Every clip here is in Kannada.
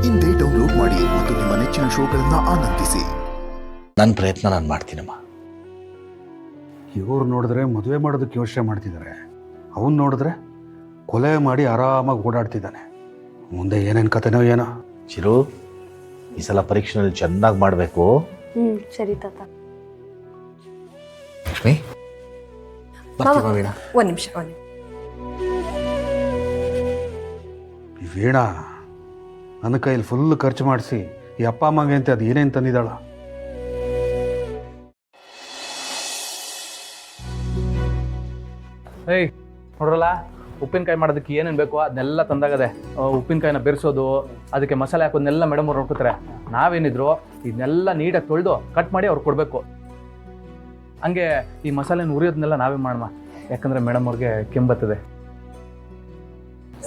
ಇಂದೇ ಡೌನ್ಲೋಡ್ ಮಾಡಿ ಮತ್ತು ನಿಮ್ಮ ನೆಚ್ಚಿನ ಶೋಗಳನ್ನು ಆನಂದಿಸಿ. ನನ್ನ ಪ್ರಯತ್ನ ನಾನು ಮಾಡ್ತೀನಮ್ಮ. ಇವ್ರು ನೋಡಿದ್ರೆ ಮದುವೆ ಮಾಡೋದಕ್ಕೆ ಯೋಚನೆ ಮಾಡ್ತಿದ್ದಾರೆ, ಅವನು ನೋಡಿದ್ರೆ ಕೊಲೆ ಮಾಡಿ ಆರಾಮಾಗಿ ಓಡಾಡ್ತಿದ್ದಾನೆ. ಮುಂದೆ ಏನೇನು ಕತೆನೋ ಏನೋ. ಚಿರು, ಈ ಸಲ ಪರೀಕ್ಷೆನಲ್ಲಿ ಚೆನ್ನಾಗಿ ಮಾಡಬೇಕು. ಸರಿ ತಾತ. ಲಕ್ಷ್ಮಿ, ಬರ್ತೀವ ವೀಣಾ? ಒಂದು ನಿಮಿಷ. ಈ ವೀಣಾ ನನ್ನ ಕೈಯಲ್ಲಿ ಫುಲ್ ಖರ್ಚು ಮಾಡಿಸಿ ಈ ಅಪ್ಪ ಅಮ್ಮಗೆ ಅಂತ ಅದು ಏನೇನು ತಂದಿದ್ದಾಳ. ಏಯ್ ನೋಡ್ರಲ್ಲ, ಉಪ್ಪಿನಕಾಯಿ ಮಾಡೋದಕ್ಕೆ ಏನೇನು ಬೇಕೋ ಅದನ್ನೆಲ್ಲ ತಂದಾಗದೆ. ಉಪ್ಪಿನಕಾಯಿನ ಬೆರೆಸೋದು, ಅದಕ್ಕೆ ಮಸಾಲೆ ಹಾಕೋದನ್ನೆಲ್ಲ ಮೇಡಮ್ ಅವ್ರು ನೋಡ್ಕೊತಾರೆ. ನಾವೇನಿದ್ರು ಇದನ್ನೆಲ್ಲ ನೀಟಾಗಿ ತೊಳೆದು ಕಟ್ ಮಾಡಿ ಅವ್ರು ಕೊಡಬೇಕು. ಹಂಗೆ ಈ ಮಸಾಲೆನ ಉರಿಯೋದನ್ನೆಲ್ಲ ನಾವೇ ಮಾಡೋಣ, ಯಾಕಂದರೆ ಮೇಡಮ್ ಅವ್ರಿಗೆ ಕೆಂಬತ್ತದೆ.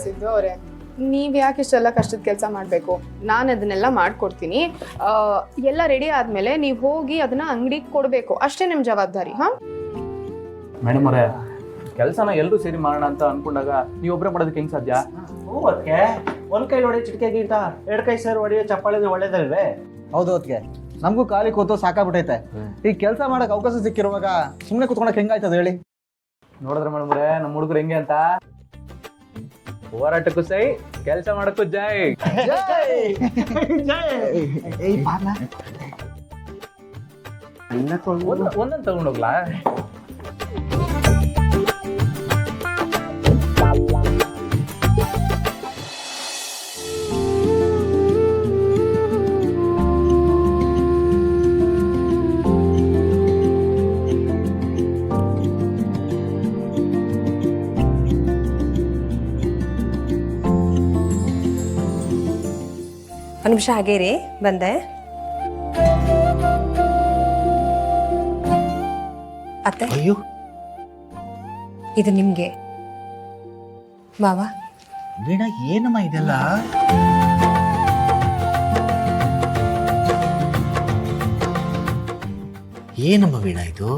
ಸಿದ್ದು ಅವರೇ, ನೀವು ಯಾಕೆ ಇಷ್ಟೆಲ್ಲ ಕಷ್ಟದ ಕೆಲಸ ಮಾಡಬೇಕು? ನಾನು ಅದನ್ನೆಲ್ಲ ಮಾಡ್ಕೊಡ್ತೀನಿ. ಎಲ್ಲ ರೆಡಿ ಆದಮೇಲೆ ನೀವು ಹೋಗಿ ಅದನ್ನ ಅಂಗಡಿಗೆ ಕೊಡಬೇಕು, ಅಷ್ಟೇ ನಿಮ್ಮ ಜವಾಬ್ದಾರಿ. ಹಾಂ ಮೇಡಮ್ ಅವರೇ, ಕೆಲಸನ ಎಲ್ಲರೂ ಸೇರಿ ಮಾಡೋಣ ಅಂತ ಅನ್ಕೊಂಡಾಗ ನೀವು ಒಬ್ಬರೇ ಮಾಡೋದಕ್ಕೆ ಹೆಂಗೆ ಸಾಧ್ಯ? ಅದಕ್ಕೆ ಒಂದ್ ಕೈ ಹೊಡೆಯೋ ಚಿಟಿಕೆಗಿಂತ ಎರಡು ಕೈ ಸೇರಿ ಹೊಡೆಯೋ ಚಪ್ಪಾಳೆ ಒಳ್ಳೇದಲ್ವೇ? ಹೌದು, ಅದಕ್ಕೆ ನಮಗೂ ಖಾಲಿ ಕೂತು ಸಾಕಾಗ್ಬಿಟ್ಟೈತೆ. ಈ ಕೆಲಸ ಮಾಡಕ್ ಅವಕಾಶ ಸಿಕ್ಕಿರುವಾಗ ಸುಮ್ಮನೆ ಕುತ್ಕೊಳಕ್ ಹೆಂಗಾಯ್ತದ ಹೇಳಿ? ನೋಡಿದ್ರೆ ಮೇಡಮ್ ಅವರೇ, ನಮ್ಮ ಹುಡುಗರು ಹೆಂಗೆ ಅಂತ. ಹೋರಾಟಕ್ಕೂ ಸೈ, ಕೆಲಸ ಮಾಡಕ್ಕೂ ಜೈ. ಒಂದೊಂದು ತಗೊಂಡೋಗ್ಲಾ? ಒಂದು ನಿಮಿಷ ಹಾಗೇ ರೀ, ಬಂದೆ. ಅತ್ತೆ, ಅಯ್ಯೋ, ಇದು ನಿಮ್ಗೆ. ಬಾವಾ, ವೀಣಾ, ಏನಮ್ಮ ಇದೆಲ್ಲ? ಏನಮ್ಮ ವೀಣಾ ಇದು?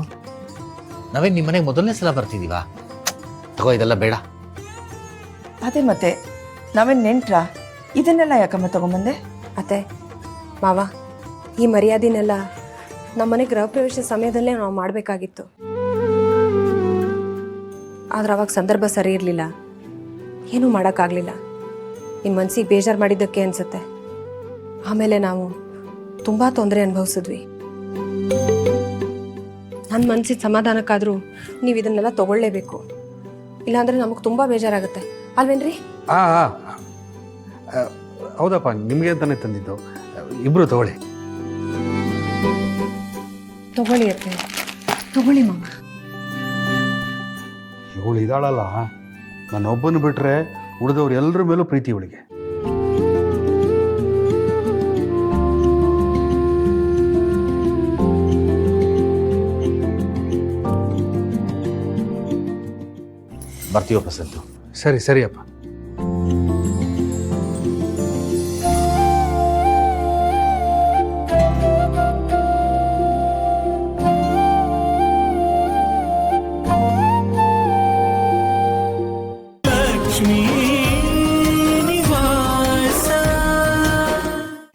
ನಾವೇನು ನಿಮ್ಮ ಮನೆಗೆ ಮೊದಲನೇ ಸಲ ಬರ್ತಿದೀವಾ? ತಗೋ, ಇದೆಲ್ಲ ಬೇಡ. ಅದೇ ಮತ್ತೆ ನಾವೇನು ನೆಂಟ್ರ? ಇದನ್ನೆಲ್ಲ ಯಾಕಮ್ಮ ತಗೊಂಬಂದೆ? ಅತ್ತೆ, ಮಾವ, ಈ ಮರ್ಯಾದೆನೆಲ್ಲ ನಮ್ಮನೆ ಗೃಹ ಪ್ರವೇಶ ಸಮಯದಲ್ಲೇ ನಾವು ಮಾಡಬೇಕಾಗಿತ್ತು. ಆದ್ರೆ ಅವಾಗ ಸಂದರ್ಭ ಸರಿ ಇರಲಿಲ್ಲ, ಏನೂ ಮಾಡೋಕ್ಕಾಗಲಿಲ್ಲ. ನಿಮ್ಮ ಮನಸ್ಸಿಗೆ ಬೇಜಾರು ಮಾಡಿದ್ದಕ್ಕೆ ಅನಿಸುತ್ತೆ. ಆಮೇಲೆ ನಾವು ತುಂಬ ತೊಂದರೆ ಅನುಭವಿಸಿದ್ವಿ. ನನ್ನ ಮನಸ್ಸಿಗೆ ಸಮಾಧಾನಕ್ಕಾದರೂ ನೀವು ಇದನ್ನೆಲ್ಲ ತಗೊಳ್ಳೇಬೇಕು, ಇಲ್ಲಾಂದರೆ ನಮಗೆ ತುಂಬ ಬೇಜಾರಾಗುತ್ತೆ ಅಲ್ವೇನ್ರಿ? ಹೌದಪ್ಪ, ನಿಮಗೆ ಅಂತಾನೆ ತಂದಿದ್ದು. ಇಬ್ರು ತಗೊಳ್ಳಿ. ತಗೊಳ್ಳಿ ಅತ್ತೆ, ತಗೊಳ್ಳಿ ಮಾವ. ಇವಳು ಇದ್ದಾಳಲ್ಲ, ನಾನೊಬ್ಬನು ಬಿಟ್ರೆ ಉಳಿದವ್ರು ಎಲ್ಲರ ಮೇಲೂ ಪ್ರೀತಿ ಇವಳಿಗೆ. ಬರ್ತೀವಪ್ಪ ಸಂತು. ಸರಿ ಸರಿಯಪ್ಪ.